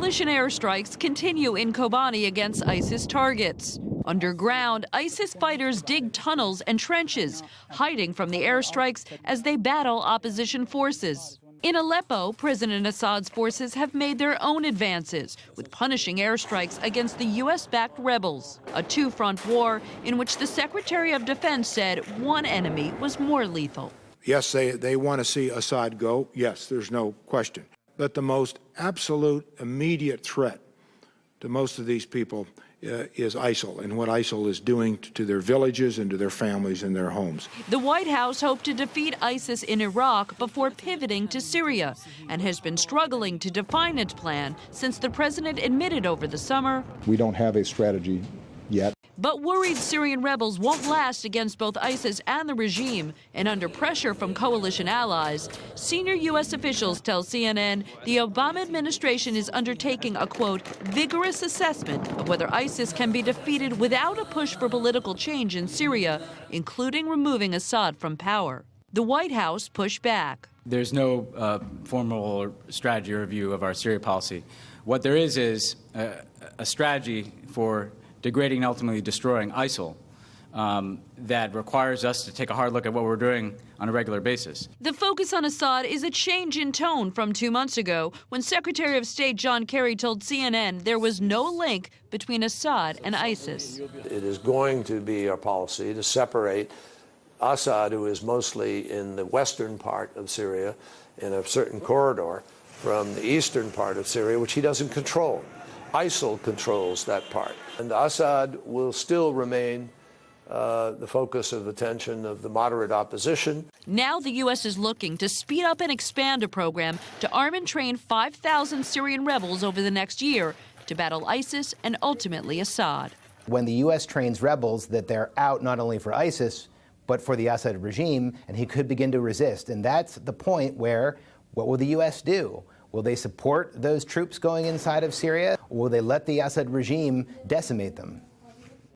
Coalition airstrikes continue in Kobani against ISIS targets. Underground, ISIS fighters dig tunnels and trenches, hiding from the airstrikes as they battle opposition forces. In Aleppo, President Assad's forces have made their own advances, with punishing airstrikes against the U.S.-backed rebels. A two-front war in which the Secretary of Defense said one enemy was more lethal. Yes, they want to see Assad go. Yes, there's no question. But the most absolute immediate threat to most of these people is ISIL and what ISIL is doing to their villages and to their families and their homes. The White House hoped to defeat ISIS in Iraq before pivoting to Syria and has been struggling to define its plan since the president admitted over the summer. We don't have a strategy yet. But worried Syrian rebels won't last against both ISIS and the regime, and under pressure from coalition allies, senior U.S. officials tell CNN the Obama administration is undertaking a, quote, vigorous assessment of whether ISIS can be defeated without a push for political change in Syria, including removing Assad from power. The White House pushed back. There's no formal strategy or review of our Syria policy. What there is a strategy for degrading and ultimately destroying ISIL that requires us to take a hard look at what we're doing on a regular basis. The focus on Assad is a change in tone from 2 months ago when Secretary of State John Kerry told CNN there was no link between Assad and ISIS. It is going to be our policy to separate Assad, who is mostly in the western part of Syria, in a certain corridor, from the eastern part of Syria, which he doesn't control. ISIL controls that part. And Assad will still remain the focus of attention of the moderate opposition. Now the U.S. is looking to speed up and expand a program to arm and train 5,000 Syrian rebels over the next year to battle ISIS and ultimately Assad. When the U.S. trains rebels, that they're out not only for ISIS, but for the Assad regime, and he could begin to resist. And that's the point where, what will the U.S. do? Will they support those troops going inside of Syria, or will they let the Assad regime decimate them?